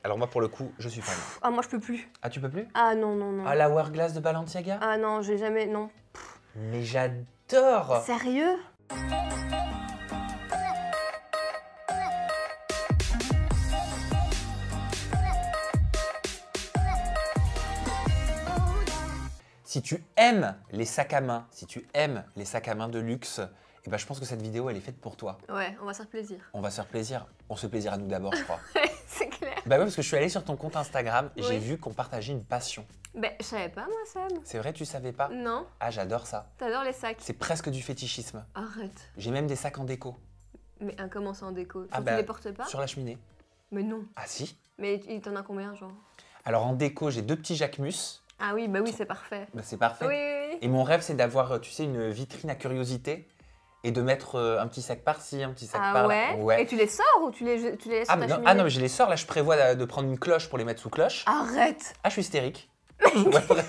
Alors moi, pour le coup, je suis fan. Ah, moi, je peux plus. Ah, tu peux plus? Ah, non, non, non. Ah, la Hourglass de Balenciaga? Ah, non, j'ai jamais... Non. Mais j'adore! Sérieux? Si tu aimes les sacs à main, si tu aimes les sacs à main de luxe, eh ben, je pense que cette vidéo, elle est faite pour toi. Ouais, on va se faire plaisir. On va se faire plaisir. On se fait plaisir à nous d'abord, je crois. C'est clair. Bah ouais, parce que je suis allée sur ton compte Instagram et j'ai Oui. vu qu'on partageait une passion. Ben, je savais pas, moi, Sam. C'est vrai, tu savais pas? Non. Ah, j'adore ça. T'adores les sacs. C'est presque du fétichisme. Arrête. J'ai même des sacs en déco. Mais comment ça en déco? Ah Tu bah, les portes pas? Sur la cheminée. Mais non. Ah si? Mais il t'en a combien, genre? Alors en déco, j'ai 2 petits Jacquemus. Ah oui, bah oui, c'est parfait. Bah, c'est parfait. Oui, oui, oui. Et mon rêve, c'est d'avoir, tu sais, une vitrine à curiosité et de mettre un petit sac par-ci, un petit sac Ah par-là. ouais? Et tu les sors ou tu les laisses sur Ah, ta mais cheminée? non, mais je les sors. Là, je prévois de prendre une cloche pour les mettre sous cloche. Arrête! Ah, je suis hystérique. Ouais, vrai.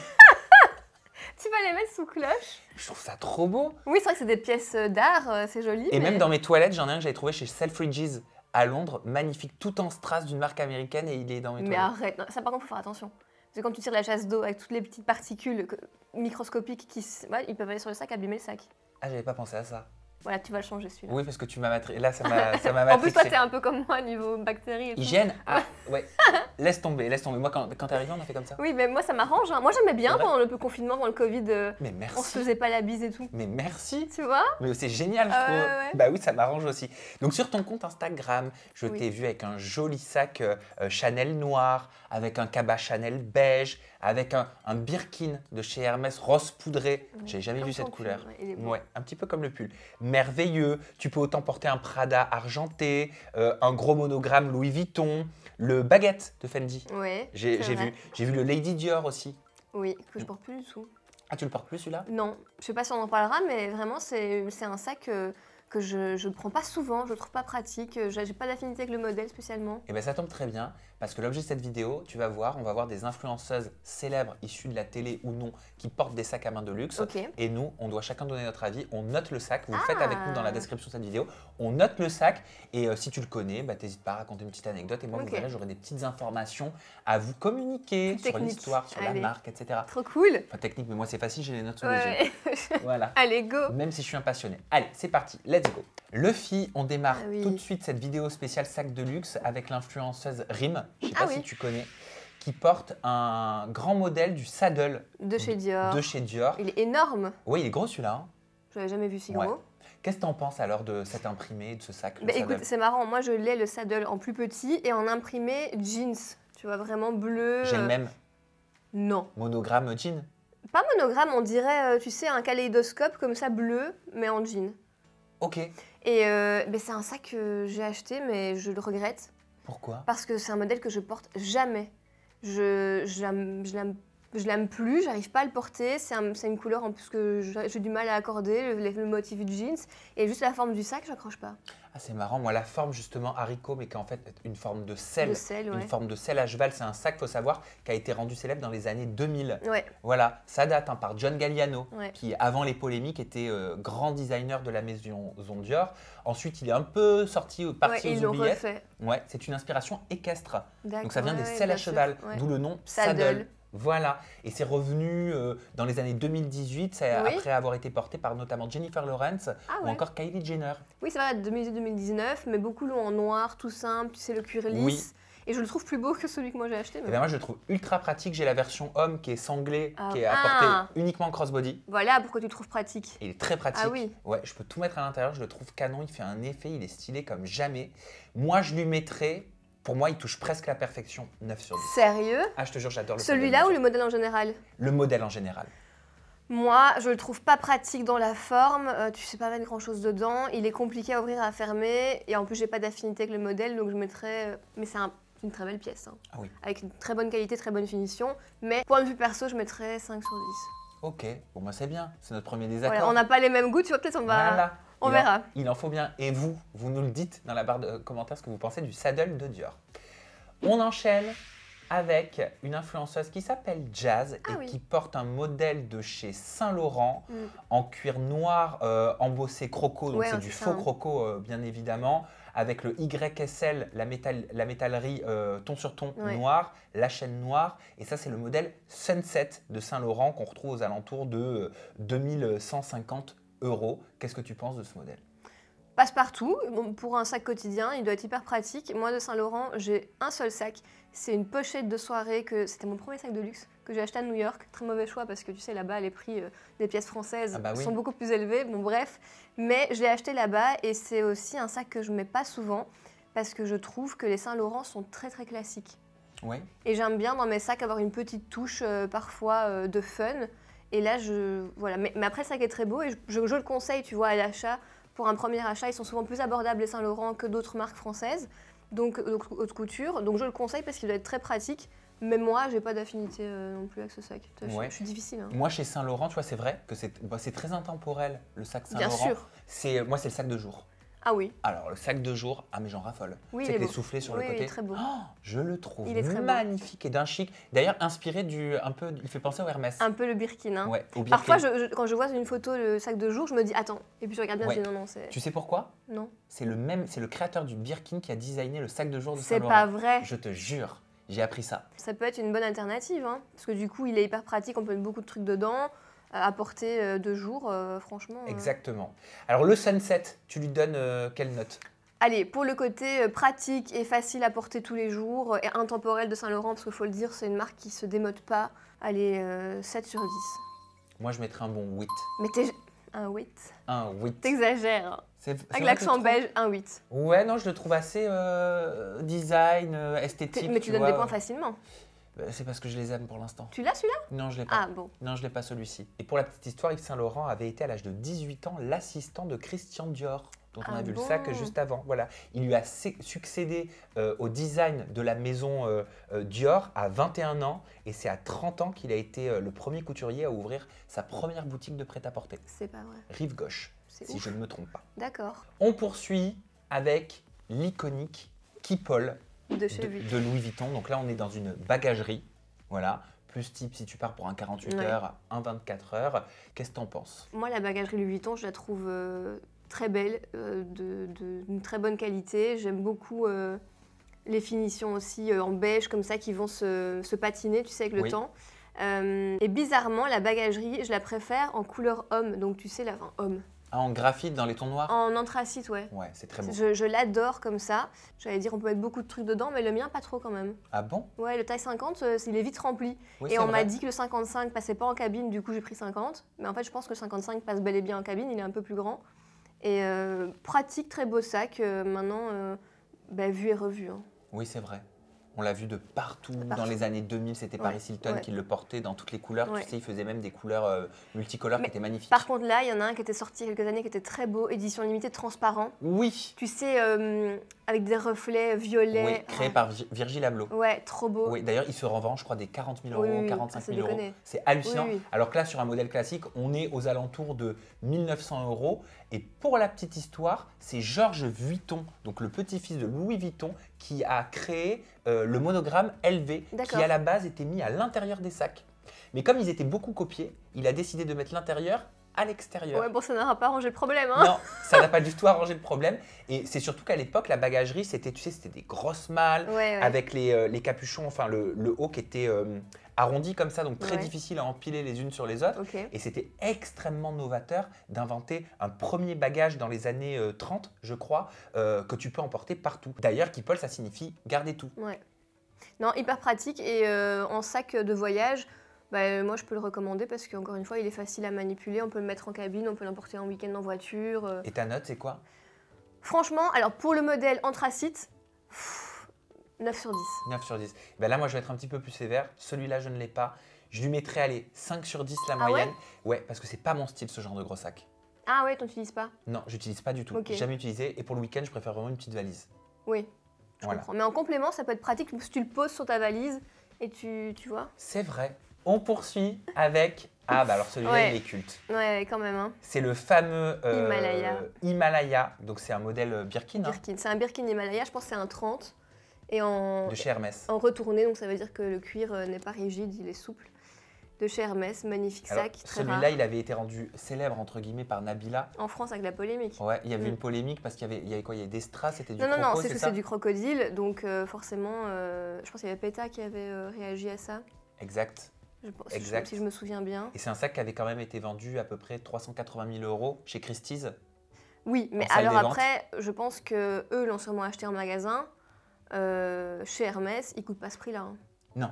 Tu vas les mettre sous cloche? Je trouve ça trop beau. Oui, c'est vrai que c'est des pièces d'art, c'est joli. Et mais... même dans mes toilettes, j'en ai un que j'avais trouvé chez Selfridges à Londres, magnifique, tout en strass d'une marque américaine et il est dans mes Mais toilettes. arrête, non, ça par contre, faut faire attention. Parce que quand tu tires la chasse d'eau avec toutes les petites particules microscopiques ouais, ils peuvent aller sur le sac, abîmer le sac. Ah, j'avais pas pensé à ça. Voilà, tu vas le changer celui-là. Oui, parce que tu m'as matrixé. Là, ça m'a En plus, toi, matrixé. t'es un peu comme moi niveau bactéries. Et tout. Hygiène? Ah, ouais. Laisse tomber, laisse tomber. Moi, quand t'es arrivé, on a fait comme ça. Oui, mais moi, ça m'arrange. Hein. Moi, j'aimais bien C'est vrai pendant le confinement, pendant le Covid. Mais On se merci. faisait pas la bise et tout. Mais merci. Tu vois? Mais c'est génial, je Ah trouve. ouais, ouais. Bah oui, ça m'arrange aussi. Donc sur ton compte Instagram, je Oui. t'ai vu avec un joli sac Chanel noir, avec un cabas Chanel beige, avec un Birkin de chez Hermès rose poudré. Oui, J'ai jamais comme vu cette ton pull, couleur. ouais, il est beau. Ouais, un petit peu comme le pull. Merveilleux. Tu peux autant porter un Prada argenté, un gros monogramme Louis Vuitton, le baguette de Fendi. Ouais. J'ai c'est vrai. vu. J'ai vu le Lady Dior aussi. Oui, que je porte plus du tout. Ah, tu le portes plus celui-là? Non, je sais pas si on en parlera, mais vraiment, c'est un sac que je ne prends pas souvent, je le trouve pas pratique. J'ai pas d'affinité avec le modèle spécialement. Et bien ça tombe très bien parce que l'objet de cette vidéo, tu vas voir, on va voir des influenceuses célèbres issues de la télé ou non qui portent des sacs à main de luxe. Ok. Et nous, on doit chacun donner notre avis. On note le sac. Vous le Ah. faites avec nous dans la description de cette vidéo. On note le sac et si tu le connais, bah, t'hésites pas à raconter une petite anecdote. Et moi, Ok. vous verrez, j'aurai des petites informations à vous communiquer Plus sur technique. l'histoire, sur Allez. la marque, etc. Trop cool. Enfin, technique, mais moi, c'est facile, j'ai les notes sous les yeux. Ouais. Voilà. Allez, go. Même si je suis un passionné. Allez, c'est parti, let's go. Luffy, on démarre Ah oui. tout de suite cette vidéo spéciale sac de luxe avec l'influenceuse Rim, je sais Ah pas si oui. tu connais, qui porte un grand modèle du saddle De chez Dior. de chez Dior. Il est énorme. Oui, il est gros celui-là. Hein. Je l'avais jamais vu si Ouais. gros. Qu'est-ce que tu en penses alors de cet imprimé, de ce sac le Bah, saddle écoute, c'est marrant. Moi, je l'ai le saddle en plus petit et en imprimé jeans. Tu vois, vraiment bleu. J'ai le même Non. monogramme jean. Pas monogramme, on dirait, tu sais, un kaléidoscope comme ça bleu, mais en jean. Ok. Et bah, c'est un sac que j'ai acheté, mais je le regrette Pourquoi? parce que c'est un modèle que je porte jamais. Je l'aime plus, j'arrive pas à le porter. C'est une couleur en plus que j'ai du mal à accorder, le motif du jeans. Et juste la forme du sac, j'accroche pas. Ah, c'est marrant, moi la forme justement haricot, mais qui est en fait une forme de sel. Le sel, ouais. Une forme de sel à cheval, c'est un sac, faut savoir, qui a été rendu célèbre dans les années 2000. Ouais, Voilà, ça date hein, par John Galliano, Ouais. qui avant les polémiques était grand designer de la maison Dior. Ensuite, il est un peu sorti, ouais, parti ils aux l'ont oubliettes. refait. Ouais, c'est une inspiration équestre. D'accord, Donc ça vient des ouais, selles à bien sûr, cheval, ouais. d'où le nom Saddle. saddle. Voilà, et c'est revenu dans les années 2018, ça, Oui. après avoir été porté par notamment Jennifer Lawrence Ah ou ouais. encore Kylie Jenner. Oui, c'est vrai, 2018-2019, mais beaucoup l'ont en noir, tout simple, tu sais, le cuir lisse. Oui. Et je le trouve plus beau que celui que moi j'ai acheté. Et mais ben moi je le trouve ultra pratique, j'ai la version homme qui est sanglée, Ah. qui est apportée uniquement en crossbody. Voilà pourquoi tu le trouves pratique. Il est très pratique. Ah oui. Ouais, je peux tout mettre à l'intérieur, je le trouve canon, il fait un effet, il est stylé comme jamais. Moi, je lui mettrais, pour moi, il touche presque la perfection, 9 sur 10. Sérieux? Ah, je te jure, j'adore le Celui-là saddle. ou le modèle en général? Le modèle en général. Moi, je le trouve pas pratique dans la forme, tu sais pas mettre grand chose dedans, il est compliqué à ouvrir, à fermer, et en plus j'ai pas d'affinité avec le modèle, donc je mettrais... Mais c'est une très belle pièce, hein. Ah oui. Avec une très bonne qualité, très bonne finition, mais point de vue perso, je mettrais 5 sur 10. Ok, bon moi c'est bien, c'est notre premier désaccord. Voilà, on n'a pas les mêmes goûts, tu vois, peut-être Voilà. on Il verra. Il en faut bien. Et vous, vous nous le dites dans la barre de commentaires ce que vous pensez du saddle de Dior. On enchaîne avec une influenceuse qui s'appelle Jazz Ah et oui. qui porte un modèle de chez Saint-Laurent Mm. en cuir noir embossé croco, donc Ouais, c'est hein, du c'est faux ça, hein. croco bien évidemment, avec le YSL, la métallerie ton sur ton Ouais. noir, la chaîne noire. Et ça, c'est le modèle Sunset de Saint-Laurent qu'on retrouve aux alentours de 2150 €. Qu'est-ce que tu penses de ce modèle? Passe-partout, bon, pour un sac quotidien, il doit être hyper pratique. Moi, de Saint-Laurent, j'ai un seul sac. C'est une pochette de soirée, c'était mon premier sac de luxe que j'ai acheté à New York. Très mauvais choix parce que tu sais, là-bas, les prix des pièces françaises Ah bah oui. sont beaucoup plus élevés. Bon, bref. Mais je l'ai acheté là-bas et c'est aussi un sac que je mets pas souvent parce que je trouve que les Saint-Laurent sont très très classiques. Ouais. Et j'aime bien dans mes sacs avoir une petite touche parfois de fun. Et là, voilà. Mais après, le sac est très beau et je le conseille, tu vois, à l'achat. Pour un premier achat, ils sont souvent plus abordables les Saint-Laurent que d'autres marques françaises, donc haute couture. Donc je le conseille parce qu'il doit être très pratique. Mais moi, j'ai pas d'affinité non plus avec ce sac. Ouais. Je suis difficile. Hein. Moi, chez Saint-Laurent, tu vois, c'est vrai que c'est très intemporel, le sac Bien Saint-Laurent. sûr. Moi, c'est le sac de jour. Ah oui. Alors, le sac de jour, ah mais j'en raffole. Oui, Tu sais, il est que les beau. soufflets sur Oui, le il côté. est très beau. Oh, je le trouve Il est très beau. magnifique et d'un chic. D'ailleurs, inspiré un peu, il fait penser au Hermès. Un peu le Birkin. Hein. Ouais, au Birkin. Parfois, quand je vois une photo, le sac de jour, je me dis attends. Et puis je regarde bien, Ouais. je dis non, c'est. Tu sais pourquoi? Non. C'est le créateur du Birkin qui a designé le sac de jour de C'est Saint-Laurent. pas vrai. Je te jure, j'ai appris ça. Ça peut être une bonne alternative. Hein, parce que du coup, il est hyper pratique, on peut mettre beaucoup de trucs dedans. À porter 2 jours, franchement. Exactement. Alors, le Sunset, tu lui donnes quelle note? Allez, pour le côté pratique et facile à porter tous les jours et intemporel de Saint-Laurent, parce qu'il faut le dire, c'est une marque qui se démode pas. Allez, 7 sur 10. Moi, je mettrais un bon 8. Mais t'es... Un 8. Un 8. T'exagères. Hein. C'est Avec vrai que l'accent tu trouves? belge, un 8. Ouais, non, je le trouve assez design, esthétique. Mais tu donnes vois. des points facilement. C'est parce que je les aime pour l'instant. Tu l'as celui-là? Non, je l'ai pas. Ah bon. Non, je l'ai pas celui-ci. Et pour la petite histoire, Yves Saint-Laurent avait été à l'âge de 18 ans l'assistant de Christian Dior, dont on Ah a vu bon. le sac juste avant. Voilà. Il lui a succédé au design de la maison Dior à 21 ans et c'est à 30 ans qu'il a été le premier couturier à ouvrir sa première boutique de prêt-à-porter. C'est pas vrai. Rive gauche, C'est si ouf. je ne me trompe pas. D'accord. On poursuit avec l'iconique Keepall De chez lui. de Louis Vuitton. Donc là, on est dans une bagagerie. Voilà. Plus type si tu pars pour un 48 Ouais. heures, un 24 heures. Qu'est-ce que t'en penses? Moi, la bagagerie Louis Vuitton, je la trouve très belle, d'une très bonne qualité. J'aime beaucoup les finitions aussi en beige comme ça qui vont se patiner, tu sais, avec le Oui. temps. Et bizarrement, la bagagerie, je la préfère en couleur homme. Donc, tu sais, enfin, homme. Ah, en graphite dans les tons noirs? En anthracite, ouais. Ouais, c'est très beau. Je l'adore comme ça. J'allais dire, on peut mettre beaucoup de trucs dedans, mais le mien, pas trop quand même. Ah bon? Ouais, le taille 50, il est vite rempli. Oui, Et c'est on vrai. m'a dit que le 55 passait pas en cabine, du coup j'ai pris 50. Mais en fait, je pense que le 55 passe bel et bien en cabine, il est un peu plus grand. Et pratique, très beau sac. Maintenant, vu et revu. Hein. Oui, c'est vrai. On l'a vu de partout. Partout. Dans les années 2000, c'était Ouais, Paris Hilton ouais. qui le portait dans toutes les couleurs. Ouais. Tu sais, il faisait même des couleurs multicolores Mais qui étaient magnifiques. Par contre, là, il y en a un qui était sorti il y a quelques années qui était très beau, édition limitée transparent. Oui, Tu sais, avec des reflets violets. oui, créé par Virgil Abloh. Ouais, trop beau. Oui, d'ailleurs, il se revend, je crois, des 40 000 Oui, euros, oui, 45 c'est 000 euros. déconné. C'est hallucinant. Oui, oui. Alors que là, sur un modèle classique, on est aux alentours de 1900 euros. Et pour la petite histoire, c'est Georges Vuitton, donc le petit-fils de Louis Vuitton, qui a créé le monogramme LV, qui D'accord. à la base était mis à l'intérieur des sacs. Mais comme ils étaient beaucoup copiés, il a décidé de mettre l'intérieur à l'extérieur. Ouais, bon, ça n'aura pas arrangé le problème. Hein. Non, ça n'a pas du tout arrangé le problème. Et c'est surtout qu'à l'époque, la bagagerie, c'était, tu sais, c'était des grosses malles Ouais, ouais. avec les capuchons, enfin le haut qui était arrondi comme ça, donc très Ouais. difficile à empiler les unes sur les autres. Ok. Et c'était extrêmement novateur d'inventer un premier bagage dans les années 30, je crois, que tu peux emporter partout. D'ailleurs, Keepall, ça signifie garder tout. Ouais. Non, hyper pratique et en sac de voyage, moi je peux le recommander parce qu'encore une fois il est facile à manipuler, on peut le mettre en cabine, on peut l'emporter en week-end en voiture. Et ta note, c'est quoi? Franchement, alors pour le modèle anthracite, 9 sur 10. 9 sur 10. Ben là, moi, je vais être un petit peu plus sévère. Celui-là, je ne l'ai pas. Je lui mettrai, allez, 5 sur 10 la Ah moyenne. Ouais, parce que c'est pas mon style, ce genre de gros sac. Ah ouais, t'en utilises pas? Non, j'utilise pas du tout. Ok. Jamais utilisé. Et pour le week-end, je préfère vraiment une petite valise. Oui, je Voilà. comprends. Mais en complément, ça peut être pratique si tu le poses sur ta valise et tu vois. C'est vrai. On poursuit avec... Ah, bah alors celui-là, Ouais. il est culte. Ouais, quand même. Hein. C'est le fameux Himalaya. Himalaya. Donc, c'est un modèle Birkin, hein, Birkin. C'est un Birkin Himalaya, je pense que c'est un 30. Et en de chez Hermès. retourné, donc ça veut dire que le cuir n'est pas rigide, il est souple. de chez Hermès, magnifique Alors, sac, très rare. celui-là, il avait été rendu célèbre, entre guillemets, par Nabila. En France, avec la polémique. Ouais, il y avait une polémique parce qu'il y avait quoi? Il y avait des strass, c'était du Non, croco, c'est c'est que ça? c'est du crocodile, donc forcément, je pense qu'il y avait PETA qui avait réagi à ça, Exact. Exact. si je me souviens bien. Et c'est un sac qui avait quand même été vendu à peu près 380 000 € chez Christie's. Oui, mais salle alors des ventes. après, je pense que eux l'ont sûrement acheté en magasin. Chez Hermès, il coûte pas ce prix-là. Hein. Non.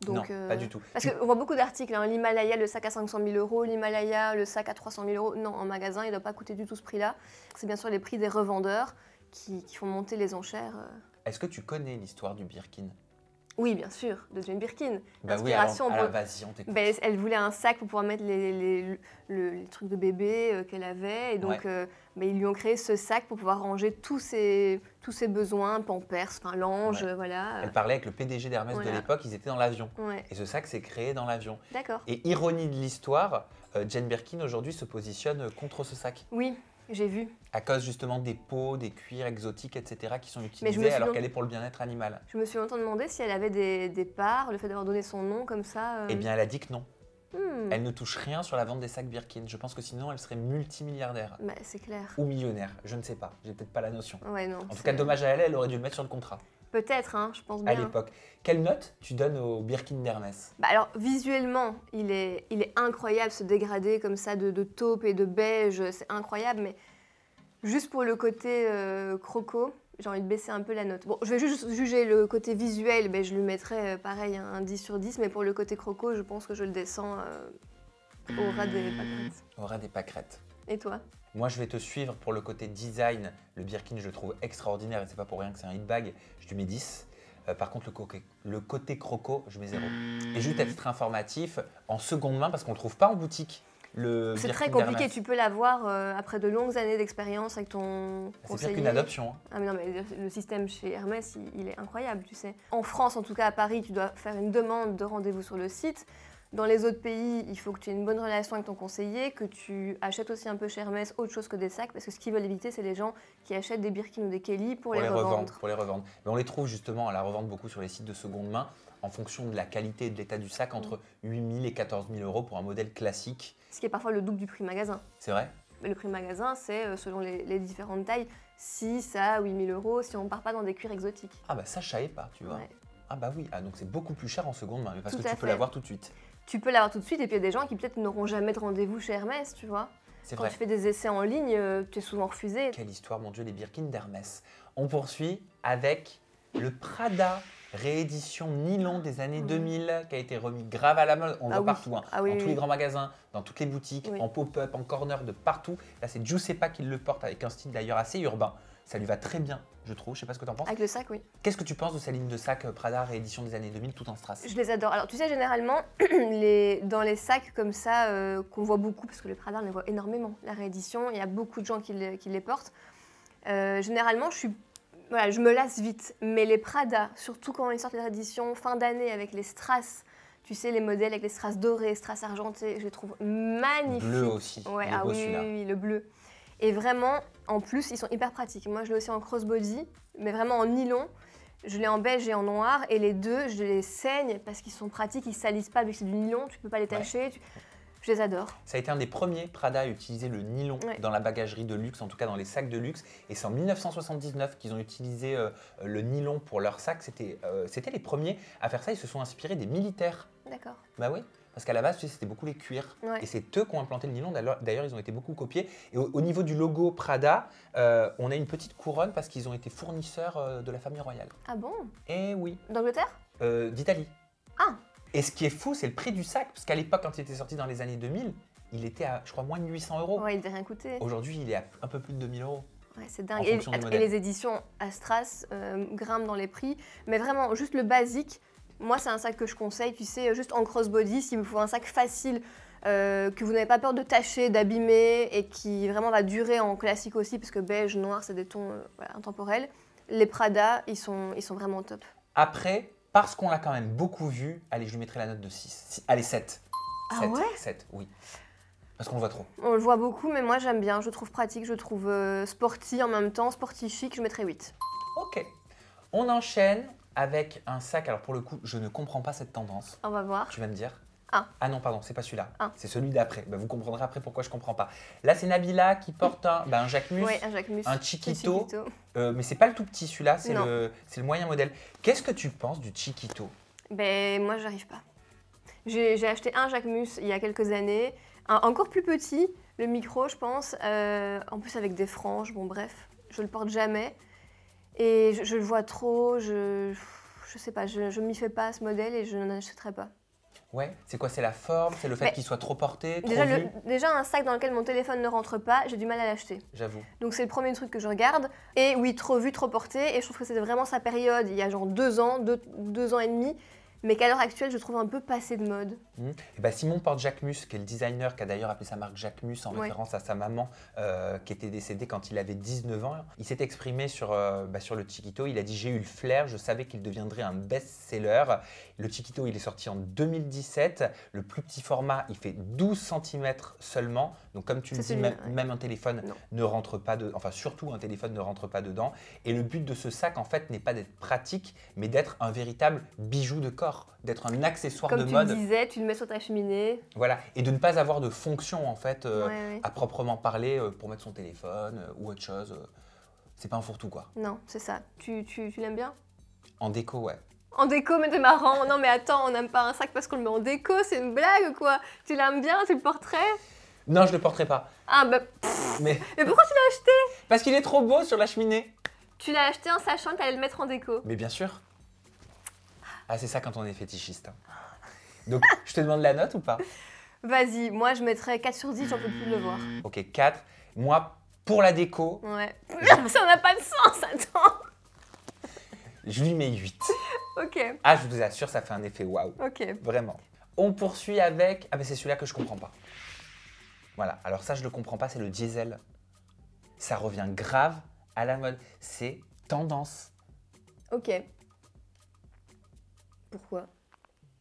Donc, non, pas du tout. Parce qu'on voit beaucoup d'articles, hein, l'Himalaya, le sac à 500 000 €, l'Himalaya, le sac à 300 000 €. Non, en magasin, il ne doit pas coûter du tout ce prix-là. C'est bien sûr les prix des revendeurs qui font monter les enchères. Est-ce que tu connais l'histoire du Birkin? Oui, bien sûr, de Jane Birkin. Bah oui, L'inspiration alors, vas-y, on t'écoute. Elle voulait un sac pour pouvoir mettre les trucs de bébé qu'elle avait. Et donc, ils lui ont créé ce sac pour pouvoir ranger tous ses besoins, pampers, enfin linge, voilà. Elle parlait avec le PDG d'Hermès de l'époque, ils étaient dans l'avion. Ouais. Et ce sac s'est créé dans l'avion. D'accord. Et ironie de l'histoire, Jane Birkin aujourd'hui se positionne contre ce sac. Oui, j'ai vu. À cause justement des peaux, des cuirs exotiques, etc. qui sont utilisés alors qu'elle est pour le bien-être animal. Je me suis longtemps demandé si elle avait des parts, le fait d'avoir donné son nom comme ça. Eh bien, elle a dit que non. Elle ne touche rien sur la vente des sacs Birkin. Je pense que sinon, elle serait multimilliardaire. Bah, c'est clair. Ou millionnaire, je ne sais pas. J'ai peut-être pas la notion. Ouais, non, en tout cas, dommage à elle, elle aurait dû le mettre sur le contrat. Peut-être, hein, je pense bien. À l'époque. Quelle note tu donnes au Birkin d'Hermès? Bah alors, visuellement, il est incroyable, ce dégradé comme ça de taupe et de beige, c'est incroyable, mais juste pour le côté croco, j'ai envie de baisser un peu la note. Bon, je vais juste juger le côté visuel, je lui mettrais pareil un 10 sur 10, mais pour le côté croco, je pense que je le descends au ras des pâquerettes. Au ras des pâquerettes. Et toi? Moi, je vais te suivre pour le côté design. Le Birkin, je le trouve extraordinaire et c'est pas pour rien que c'est un hit bag. Je lui mets 10. Par contre, le côté croco, je mets 0. Et juste à titre informatif, en seconde main, parce qu'on ne le trouve pas en boutique. C'est très compliqué, tu peux l'avoir après de longues années d'expérience avec ton conseiller. C'est pire qu'une adoption. Hein. Ah mais non, mais le système chez Hermès, il est incroyable, tu sais. En France, en tout cas à Paris, tu dois faire une demande de rendez-vous sur le site. Dans les autres pays, il faut que tu aies une bonne relation avec ton conseiller, que tu achètes aussi un peu chez Hermès autre chose que des sacs, parce que ce qu'ils veulent éviter, c'est les gens qui achètent des Birkin ou des Kelly pour les revendre. Pour les revendre. Mais on les trouve justement à la revente beaucoup sur les sites de seconde main, en fonction de la qualité et de l'état du sac, entre 8 000 et 14 000 € pour un modèle classique. Ce qui est parfois le double du prix magasin. C'est vrai? Mais le prix magasin, c'est selon les différentes tailles, 6 à 8 000 € si on ne part pas dans des cuirs exotiques. Ah bah ça, je savais pas, tu vois. Ouais. Ah bah oui, donc c'est beaucoup plus cher en seconde main, mais parce Tout que tu peux l'avoir tout de suite. Tu peux l'avoir tout de suite, et puis il y a des gens qui peut-être n'auront jamais de rendez-vous chez Hermès, tu vois. C'est Quand vrai. tu fais des essais en ligne, tu es souvent refusé. Quelle histoire, mon Dieu, les Birkin d'Hermès. On poursuit avec le Prada réédition nylon des années 2000 qui a été remis grave à la mode. On le voit partout, hein, dans tous les grands magasins, dans toutes les boutiques, en pop-up, en corner, de partout. Là, c'est Giuseppa qui le porte avec un style d'ailleurs assez urbain. Ça lui va très bien, je trouve. Je sais pas ce que tu en penses. Avec le sac, oui. Qu'est-ce que tu penses de sa ligne de sac Prada réédition des années 2000 tout en strass? Je les adore. Alors, tu sais, généralement, dans les sacs comme ça, qu'on voit beaucoup, parce que les Prada, on les voit énormément, la réédition, il y a beaucoup de gens qui les portent. Généralement, je me lasse vite. Mais les Prada, surtout quand ils sortent les rééditions fin d'année avec les strass, tu sais, les modèles avec les strass dorés, strass argentés, je les trouve magnifiques. Bleu aussi. Ouais, oui, le bleu. Et vraiment, en plus, ils sont hyper pratiques. Moi, je l'ai aussi en crossbody, mais vraiment en nylon. Je l'ai en beige et en noir. Et les deux, je les saigne parce qu'ils sont pratiques, ils ne salissent pas vu que c'est du nylon, tu ne peux pas les tâcher. Je les adore. Ça a été un des premiers Prada à utiliser le nylon dans la bagagerie de luxe, en tout cas dans les sacs de luxe. Et c'est en 1979 qu'ils ont utilisé le nylon pour leurs sacs. C'était les premiers à faire ça. Ils se sont inspirés des militaires. D'accord. Bah oui. Parce qu'à la base, tu sais, c'était beaucoup les cuirs. Ouais. Et c'est eux qui ont implanté le nylon. D'ailleurs, ils ont été beaucoup copiés. Et au niveau du logo Prada, on a une petite couronne parce qu'ils ont été fournisseurs de la famille royale. Ah bon? Eh oui. D'Angleterre? D'Italie. Ah. Et ce qui est fou, c'est le prix du sac. Parce qu'à l'époque, quand il était sorti dans les années 2000, il était à, je crois, moins de 800 €. Ouais, il devait rien coûter. Aujourd'hui, il est à un peu plus de 2000 €. Ouais, c'est dingue. Et les éditions Astras grimpent dans les prix. Mais vraiment, juste le basique. Moi, c'est un sac que je conseille, tu sais, juste en crossbody, s'il vous faut un sac facile, que vous n'avez pas peur de tacher, d'abîmer et qui vraiment va durer en classique aussi, parce que beige, noir, c'est des tons intemporels. Les Prada, ils sont vraiment top. Après, parce qu'on l'a quand même beaucoup vu, allez, je lui mettrai la note de 6. Allez, 7. Ah ouais? 7, oui. Parce qu'on le voit trop. On le voit beaucoup, mais moi, j'aime bien. Je le trouve pratique, je le trouve sporty en même temps, sporty chic, je mettrais 8. Ok. On enchaîne avec un sac. Alors pour le coup, je ne comprends pas cette tendance. On va voir. Tu vas me dire. Ah non, pardon, c'est pas celui-là. Ah. C'est celui d'après. Bah, vous comprendrez après pourquoi je comprends pas. Là, c'est Nabila qui porte un Jacquemus, Oui, un Jacquemus. un Chiquito. Chiquito. Mais c'est pas le tout petit celui-là, c'est Non. le moyen modèle. Qu'est-ce que tu penses du Chiquito? Ben, moi, j'arrive pas. J'ai acheté un Jacquemus il y a quelques années, encore plus petit, le micro, je pense, en plus avec des franges, bon bref, je le porte jamais. Et je le vois trop, je sais pas, je m'y fais pas à ce modèle et je n'en achèterai pas. Ouais, c'est quoi? C'est la forme? C'est le fait Mais qu'il soit trop porté, trop Déjà, vu? déjà, un sac dans lequel mon téléphone ne rentre pas, j'ai du mal à l'acheter. J'avoue. Donc c'est le premier truc que je regarde. Et oui, trop vu, trop porté. Et je trouve que c'était vraiment sa période, il y a genre 2 ans, 2 ans et demi. Mais qu'à l'heure actuelle, je trouve un peu passé de mode. Et bah, Simon porte Jacquemus, qui est le designer, qui a d'ailleurs appelé sa marque Jacquemus en Ouais. référence à sa maman qui était décédée quand il avait 19 ans. Il s'est exprimé sur le Chiquito. Il a dit « J'ai eu le flair, je savais qu'il deviendrait un best-seller ». Le Chiquito, il est sorti en 2017. Le plus petit format, il fait 12 cm seulement. Donc comme tu le C'est dis, celui-là, ouais. même un téléphone Non. ne rentre pas dedans. Enfin, surtout un téléphone ne rentre pas dedans. Et le but de ce sac, en fait, n'est pas d'être pratique, mais d'être un véritable bijou de corps, d'être un accessoire Comme de tu mode. le disais, tu le mets sur ta cheminée. Voilà, et de ne pas avoir de fonction en fait Ouais. à proprement parler pour mettre son téléphone ou autre chose. C'est pas un fourre-tout quoi. Non, c'est ça. Tu l'aimes bien? En déco, ouais. En déco, mais t'es marrant. Non, mais attends, on n'aime pas un sac parce qu'on le met en déco, c'est une blague ou quoi? Tu l'aimes bien, tu le porterais? Non, je le porterai pas. Ah bah, Mais mais pourquoi tu l'as acheté? parce qu'il est trop beau sur la cheminée. Tu l'as acheté en sachant que t'allais le mettre en déco. Mais bien sûr. Ah, c'est ça quand on est fétichiste. Hein. Donc, je te demande la note ou pas? Vas-y, moi je mettrais 4 sur 10, j'en peux plus de le voir. Ok, 4. Moi, pour la déco, Ouais. Non, ça n'a pas de sens, attends. je lui mets 8. Ok, Ah, je vous assure, ça fait un effet waouh. ok. Vraiment. On poursuit avec... Ah, mais c'est celui-là que je comprends pas. Voilà, alors ça, je le comprends pas, c'est le diesel. Ça revient grave à la mode. C'est tendance. Ok. Pourquoi?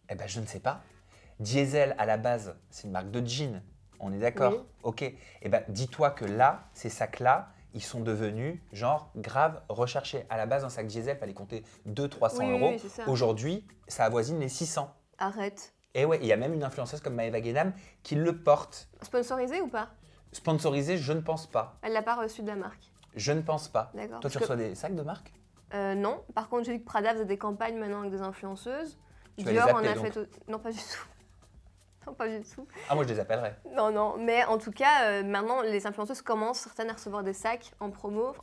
Eh ben, je ne sais pas. Diesel, à la base, c'est une marque de jeans. On est d'accord? Oui. Ok. Eh ben, dis-toi que là, ces sacs-là, ils sont devenus, genre, grave recherchés. À la base, un sac diesel, fallait compter 200-300 Oui, euros. oui, c'est ça. Aujourd'hui, ça avoisine les 600. Arrête. Et ouais, il y a même une influenceuse comme Maëva Guénam qui le porte. Sponsorisé ou pas? Sponsorisé, je ne pense pas. Elle l'a pas reçu de la marque. Je ne pense pas. D'accord. Toi, tu reçois des sacs de marque? Non. Par contre, j'ai vu que Prada faisait des campagnes maintenant avec des influenceuses. Tu vas les Dior en appeler, a donc. fait... Non, pas du tout. Non, pas du tout. Ah, moi, je les appellerais. Non, non. Mais en tout cas, maintenant, les influenceuses commencent certaines à recevoir des sacs en promo,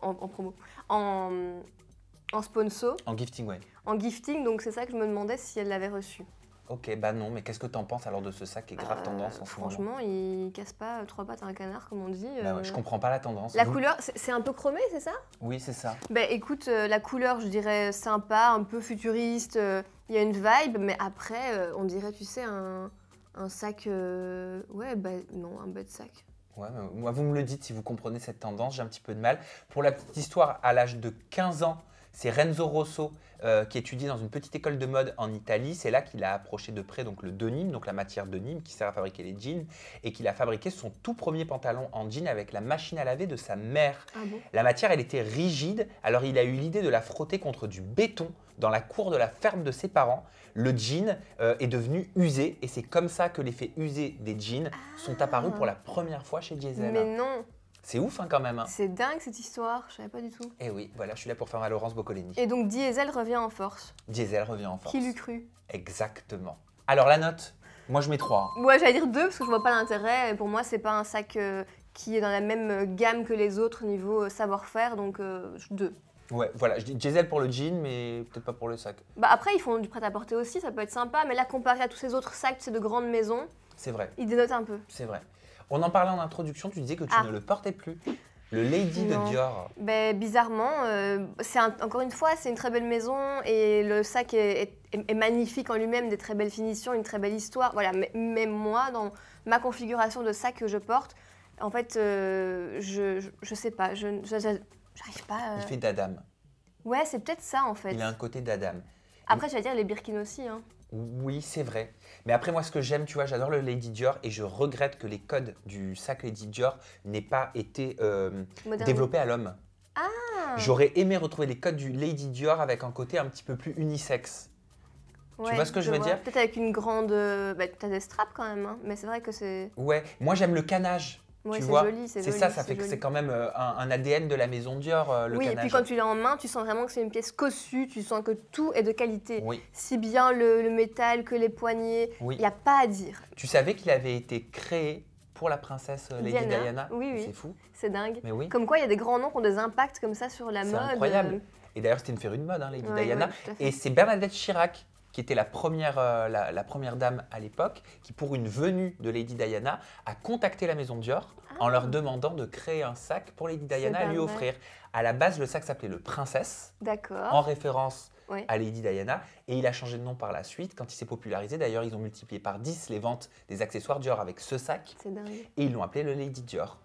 en sponsor, En gifting, ouais. en gifting. Donc, c'est ça que je me demandais si elle l'avait reçu. Ok, bah non, mais qu'est-ce que t'en penses alors de ce sac qui est grave tendance en ce moment? Franchement, il casse pas 3 pattes à un canard, comme on dit. Bah ouais, je comprends pas la tendance. La Vous- couleur, c'est un peu chromé, c'est ça? Oui, c'est ça. Ben écoute, la couleur, je dirais sympa, un peu futuriste, il y a une vibe, mais après, on dirait, tu sais, un sac... ouais, bah non, un bête sac. Ouais, mais moi, vous me le dites si vous comprenez cette tendance, j'ai un petit peu de mal. Pour la petite histoire, à l'âge de 15 ans, c'est Renzo Rosso qui étudie dans une petite école de mode en Italie. C'est là qu'il a approché de près donc, le denim, donc la matière denim qui sert à fabriquer les jeans, et qu'il a fabriqué son tout premier pantalon en jean avec la machine à laver de sa mère. Ah bon? La matière, elle était rigide, alors il a eu l'idée de la frotter contre du béton dans la cour de la ferme de ses parents. Le jean est devenu usé et c'est comme ça que les faits usés des jeans sont apparus pour la première fois chez Diesel. Mais non, C'est ouf hein, quand même. Hein. c'est dingue cette histoire, je savais pas du tout. Et oui, voilà, je suis là pour faire ma Laurence Boccolini. Et donc Diesel revient en force. Diesel revient en force. Qui l'eût cru? Exactement. Alors la note, moi je mets 3. Ouais, j'allais dire 2 parce que je vois pas l'intérêt. Pour moi, c'est pas un sac qui est dans la même gamme que les autres niveau savoir-faire, donc 2. Ouais, voilà, je dis Diesel pour le jean, mais peut-être pas pour le sac. Bah après, ils font du prêt-à-porter aussi, ça peut être sympa, mais là, comparé à tous ces autres sacs, c'est de grandes maisons, C'est vrai, ils dénotent un peu. c'est vrai. On en parlait en introduction, tu disais que tu Ah. ne le portais plus. Le Lady Non. de Dior. Ben, bizarrement, encore une fois, c'est une très belle maison et le sac est magnifique en lui-même, des très belles finitions, une très belle histoire. Voilà, mais même moi, dans ma configuration de sac que je porte, en fait, je sais pas, j'arrive pas. Il fait d'Adam. Ouais, c'est peut-être ça en fait. Il a un côté d'Adam. Après, j'allais dire les Birkin aussi. Hein. Oui, c'est vrai. Mais après, moi, ce que j'aime, tu vois, j'adore le Lady Dior et je regrette que les codes du sac Lady Dior n'aient pas été Moderne. développés à l'homme. Ah. J'aurais aimé retrouver les codes du Lady Dior avec un côté un petit peu plus unisexe. Ouais, vois ce que je veux dire? Peut-être avec une grande... Bah, t'as des straps quand même, hein, mais c'est vrai que c'est... Ouais, moi j'aime le canage. Ouais, Tu c'est vois, joli, c'est c'est joli. ça, ça fait que c'est quand même un ADN de la maison Dior, le Oui, et puis canage. quand tu l'as en main, tu sens vraiment que c'est une pièce cossue, tu sens que tout est de qualité. Oui, Si bien le métal que les poignets, il oui. n'y a pas à dire. Tu savais qu'il avait été créé pour la princesse Lady Diana? Oui, oui, C'est fou. c'est dingue. Mais oui, Comme quoi, il y a des grands noms qui ont des impacts comme ça sur la c'est mode. incroyable. Et d'ailleurs, c'était une férue de mode, hein, Lady Ouais, Diana. ouais, tout à fait. Et c'est Bernadette Chirac qui était la première dame à l'époque, qui pour une venue de Lady Diana a contacté la maison Dior en leur demandant de créer un sac pour Lady Diana à pas lui vrai. offrir. À la base, le sac s'appelait le Princesse, en D'accord. référence Ouais. à Lady Diana, et il a changé de nom par la suite quand il s'est popularisé. D'ailleurs, ils ont multiplié par 10 les ventes des accessoires Dior avec ce sac, C'est dingue. et ils l'ont appelé le Lady Dior.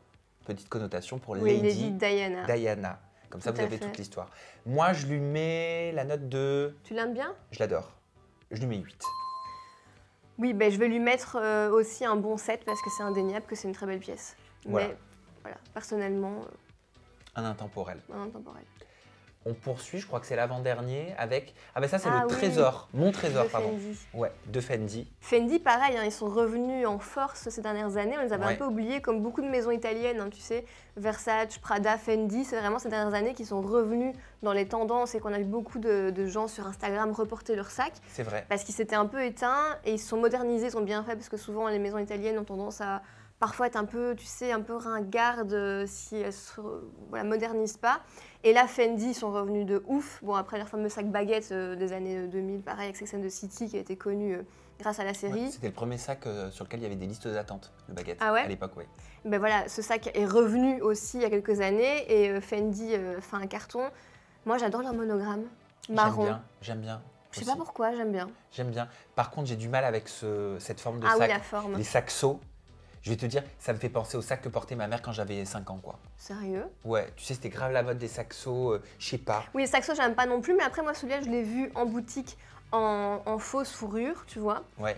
Petite connotation pour Oui, Lady Lady Diana. Diana. Comme ça, Tout vous à avez fait. toute l'histoire. Moi, je lui mets la note de... Tu l'aimes bien? Je l'adore. Je lui mets 8. Oui, ben, je vais lui mettre aussi un bon 7 parce que c'est indéniable que c'est une très belle pièce. Voilà. Mais voilà, personnellement, Un intemporel. intemporel. On poursuit, je crois que c'est l'avant-dernier, avec... Ah ben ça, c'est Ah le oui. trésor. Mon trésor, De pardon. Fendi. Ouais, de Fendi. Fendi, pareil, hein, ils sont revenus en force ces dernières années. On les avait Ouais. un peu oubliés, comme beaucoup de maisons italiennes, hein, tu sais. Versace, Prada, Fendi, c'est vraiment ces dernières années qui sont revenus dans les tendances et qu'on a vu beaucoup de gens sur Instagram reporter leurs sacs C'est vrai. parce qu'ils s'étaient un peu éteints et ils se sont modernisés, ils sont bien faits parce que souvent les maisons italiennes ont tendance à parfois être un peu, tu sais, un peu ringardes si elles se modernisent pas. Et là, Fendi, ils sont revenus de ouf. Bon, après leur fameux sac baguette des années 2000, pareil, avec Sex and the City qui a été connu grâce à la série. Ouais, c'était le premier sac sur lequel il y avait des listes d'attente, le baguette. Ah ouais? À l'époque, oui. Ben voilà, ce sac est revenu aussi il y a quelques années et Fendi fait un carton. Moi, j'adore leur monogramme marron. J'aime bien. Je sais aussi. pas pourquoi, j'aime bien. J'aime bien. Par contre, j'ai du mal avec cette forme de Ah oui, sac. la forme. Les saxos, je vais te dire, ça me fait penser au sac que portait ma mère quand j'avais 5 ans, quoi. Sérieux? Ouais, tu sais, c'était grave la mode des saxos, je sais pas. Oui, les saxos, j'aime pas non plus, mais après, moi, celui-là, je l'ai vu en boutique en fausse fourrure, tu vois, Ouais,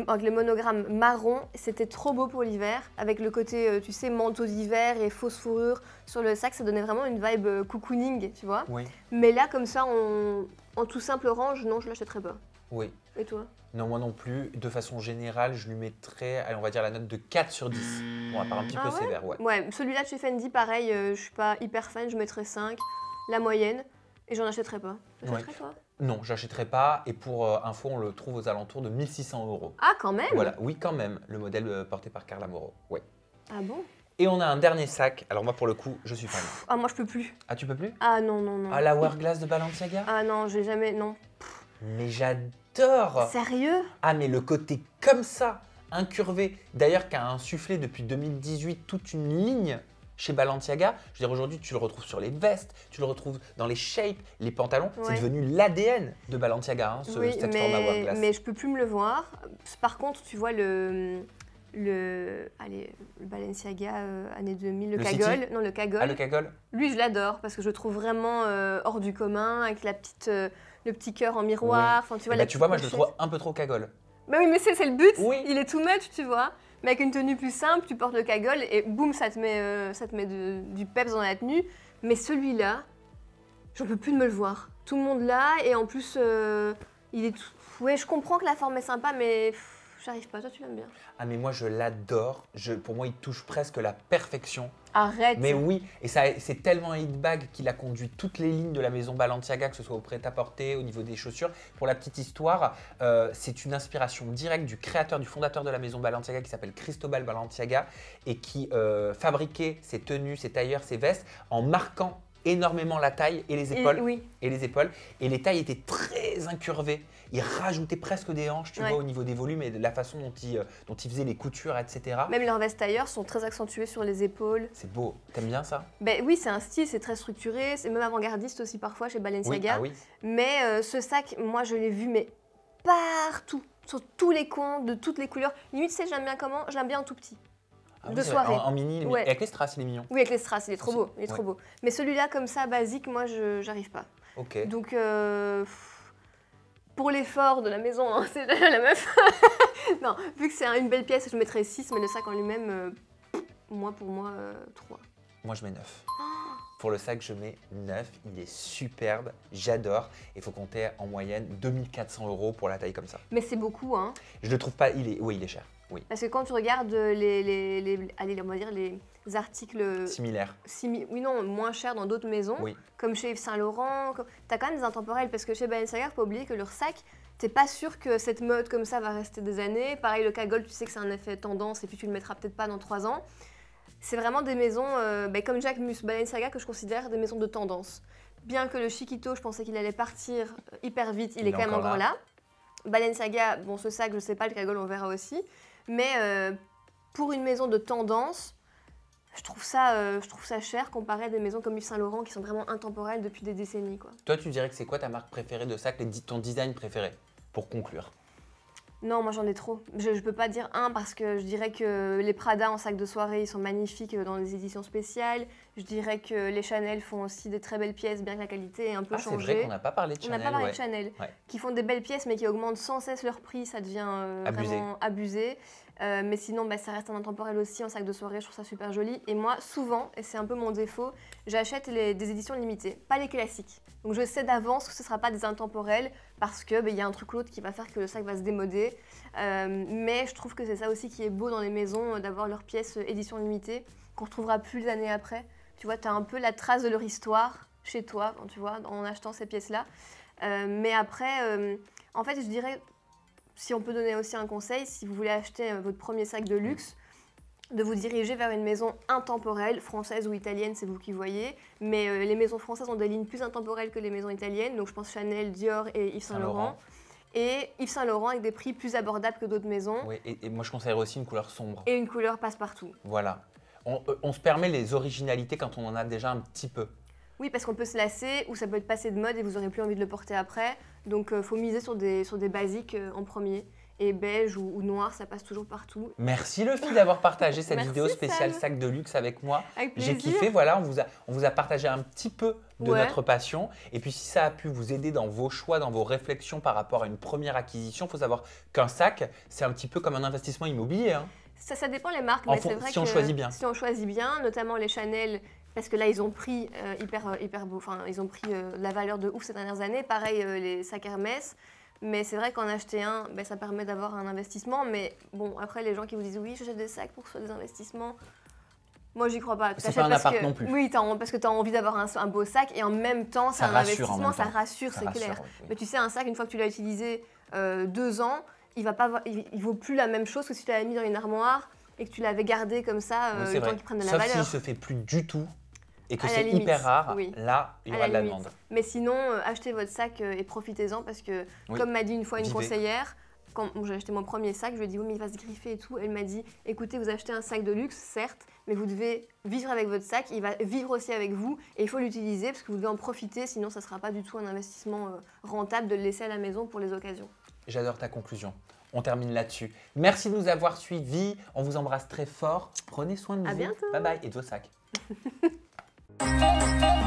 avec le monogramme marron. C'était trop beau pour l'hiver, avec le côté, tu sais, manteau d'hiver et fausse fourrure sur le sac. Ça donnait vraiment une vibe cocooning, tu vois. oui, Mais là, comme ça, en tout simple orange, non, je l'achèterais pas. oui. Et toi? Non, moi non plus. De façon générale, je lui mettrais, allez, on va dire la note de 4 sur 10. Bon, à part un petit peu ouais? sévère, ouais. Ouais, celui-là de chez Fendi, pareil, je suis pas hyper fan, je mettrais 5, la moyenne, et j'en achèterais pas. T'achèterais toi? Non, j'achèterai pas. Et pour info, on le trouve aux alentours de 1600 €. Ah, quand même? Voilà, oui, quand même. Le modèle porté par Carla Moro. Ouais. Ah bon? Et on a un dernier sac. Alors, moi, pour le coup, je suis fan. Ah, moi, je peux plus. Ah, tu peux plus? Ah non, non, non. Ah, la Hourglass de Balenciaga? Ah non, j'ai jamais. Non. Mais j'adore! Sérieux? Ah, mais le côté comme ça, incurvé, d'ailleurs, qui a insufflé depuis 2018 toute une ligne chez Balenciaga. Je veux dire, aujourd'hui, tu le retrouves sur les vestes, tu le retrouves dans les shapes, les pantalons. C'est Ouais. devenu l'ADN de Balenciaga, hein, Oui, cette forme Hourglass. mais je peux plus me le voir. Par contre, tu vois le Balenciaga années 2000, le Le cagole. City? Non, le cagole. Ah, le cagole? Lui, je l'adore parce que je le trouve vraiment hors du commun, avec la petite, le petit cœur en miroir. Enfin, tu vois, Eh la ben, tu vois, moi, je le petite trouve un peu trop cagole. Bah oui, mais c'est le but. Oui. Il est too much, tu vois. Mais avec une tenue plus simple, tu portes le cagole et boum, ça te met du peps dans la tenue. Mais celui-là, j'en peux plus de me le voir. Tout le monde l'a et en plus, il est tout... Ouais, je comprends que la forme est sympa, mais j'arrive pas. Toi, tu l'aimes bien. Ah, mais moi, je l'adore. Pour moi, il touche presque la perfection. Arrête. Mais oui, et ça, c'est tellement un hit bag qu'il a conduit toutes les lignes de la maison Balenciaga, que ce soit au prêt-à-porter, au niveau des chaussures. Pour la petite histoire, c'est une inspiration directe du créateur, du fondateur de la maison Balenciaga qui s'appelle Cristobal Balenciaga et qui fabriquait ses tenues, ses tailleurs, ses vestes en marquant énormément la taille et les épaules. Oui. Et les épaules. Et les tailles étaient très incurvées. Il rajoutait presque des hanches, tu Ouais. vois, au niveau des volumes et de la façon dont il faisait les coutures, etc. Même leurs vestes tailleurs sont très accentuées sur les épaules. C'est beau. T'aimes bien ça? Ben oui, c'est un style, c'est très structuré. C'est même avant-gardiste aussi parfois chez Oui. Balenciaga. Ah oui. Mais ce sac, moi, je l'ai vu mais partout, sur tous les coins, de toutes les couleurs. Limite, tu sais, j'aime bien comment? Je l'aime bien en tout petit. Ah oui, de c'est vrai. soirée. En mini, Ouais. et avec les strass, il est mignon. Oui, avec les strass, il est trop Aussi. beau. Il est trop Ouais. beau. Mais celui-là, comme ça, basique, moi, j'arrive pas. Ok. Donc, pour l'effort de la maison, hein, c'est la meuf. Non, vu que c'est une belle pièce, je mettrais 6, mais le sac en lui-même, pour moi, 3. Moi, je mets 9. Pour le sac, je mets 9. Il est superbe, j'adore. Il faut compter en moyenne 2400 € pour la taille comme ça. Mais c'est beaucoup, hein. Je le trouve pas, oui, il est cher. Oui. Parce que quand tu regardes allez, on va dire les articles Similaire. oui, non, moins chers dans d'autres maisons, Oui. comme chez Yves Saint Laurent, tu as quand même des intemporels. Parce que chez Balenciaga, faut pas oublier que leur sac, t'es pas sûr que cette mode comme ça va rester des années. Pareil, le cagole, tu sais que c'est un effet tendance et puis tu le mettras peut-être pas dans 3 ans. C'est vraiment des maisons, comme Jacques Mus, Balenciaga, que je considère des maisons de tendance. Bien que le Chiquito, je pensais qu'il allait partir hyper vite, il est quand même encore là. Balenciaga, bon, ce sac, je sais pas, le cagole, on verra aussi. Mais pour une maison de tendance, je trouve ça cher comparé à des maisons comme Yves Saint Laurent qui sont vraiment intemporelles depuis des décennies, quoi. Toi, tu dirais que c'est quoi ta marque préférée de sac, ton design préféré, pour conclure? Non, moi j'en ai trop. Je peux pas dire un parce que je dirais que les Prada en sac de soirée, ils sont magnifiques dans les éditions spéciales. Je dirais que les Chanel font aussi des très belles pièces, bien que la qualité est un peu changée. C'est vrai qu'on n'a pas parlé de On Chanel. n'a pas parlé de Chanel, qui font des belles pièces mais qui augmentent sans cesse leur prix, ça devient vraiment abusé. Mais sinon, ça reste un intemporel aussi en sac de soirée, je trouve ça super joli. Et moi, souvent, et c'est un peu mon défaut, j'achète des éditions limitées, pas les classiques. Donc je sais d'avance que ce ne sera pas des intemporels parce qu'il y a un truc ou l'autre qui va faire que le sac va se démoder. Mais je trouve que c'est ça aussi qui est beau dans les maisons, d'avoir leurs pièces édition limitée, qu'on ne retrouvera plus les années après. Tu vois, tu as un peu la trace de leur histoire chez toi, quand tu vois, en achetant ces pièces-là. Mais après, en fait, je dirais, si on peut donner aussi un conseil, si vous voulez acheter votre premier sac de luxe, de vous diriger vers une maison intemporelle, française ou italienne, c'est vous qui voyez. Mais les maisons françaises ont des lignes plus intemporelles que les maisons italiennes. Donc je pense Chanel, Dior et Yves Saint Laurent. Et Yves Saint Laurent avec des prix plus abordables que d'autres maisons. Oui, et moi je conseillerais aussi une couleur sombre. Et une couleur passe-partout. Voilà. On se permet les originalités quand on en a déjà un petit peu. Oui, parce qu'on peut se lasser ou ça peut être passé de mode et vous n'aurez plus envie de le porter après. Donc il faut miser sur des basiques en premier. Et beige ou noir, ça passe toujours partout. Merci Luffy d'avoir partagé cette Merci, vidéo spéciale Sam. sac de luxe avec moi. Avec plaisir. J'ai kiffé, voilà, on vous a partagé un petit peu de notre passion. Et puis si ça a pu vous aider dans vos choix, dans vos réflexions par rapport à une première acquisition, il faut savoir qu'un sac, c'est un petit peu comme un investissement immobilier. Hein. Ça dépend les marques, mais c'est vrai si on choisit bien. Si on choisit bien, notamment les Chanel, parce que là ils ont pris hyper beau, enfin ils ont pris la valeur de ouf ces dernières années. Pareil les sacs Hermès. Mais c'est vrai qu'en acheter un, ça permet d'avoir un investissement. Mais bon, après, les gens qui vous disent oui, j'achète des sacs pour que ce soit des investissements, moi, j'y crois pas. C'est pas un appart non plus. Oui, parce que tu as envie d'avoir un beau sac et en même temps, c'est un investissement, ça rassure, c'est clair. Oui. Mais tu sais, un sac, une fois que tu l'as utilisé 2 ans, il vaut plus la même chose que si tu l'avais mis dans une armoire et que tu l'avais gardé comme ça, le temps qu'il prenne de la valeur. Sauf s'il se fait plus du tout. Et que c'est hyper rare, là, il y aura de la demande. Mais sinon, achetez votre sac et profitez-en parce que, comme m'a dit une fois une conseillère, quand j'ai acheté mon premier sac, je lui ai dit oui, mais il va se griffer et tout. Elle m'a dit écoutez, vous achetez un sac de luxe, certes, mais vous devez vivre avec votre sac, il va vivre aussi avec vous et il faut l'utiliser parce que vous devez en profiter, sinon ça ne sera pas du tout un investissement rentable de le laisser à la maison pour les occasions. J'adore ta conclusion. On termine là-dessus. Merci de nous avoir suivis. On vous embrasse très fort. Prenez soin de vous. À bientôt. Bye bye et de vos sacs. Thank you.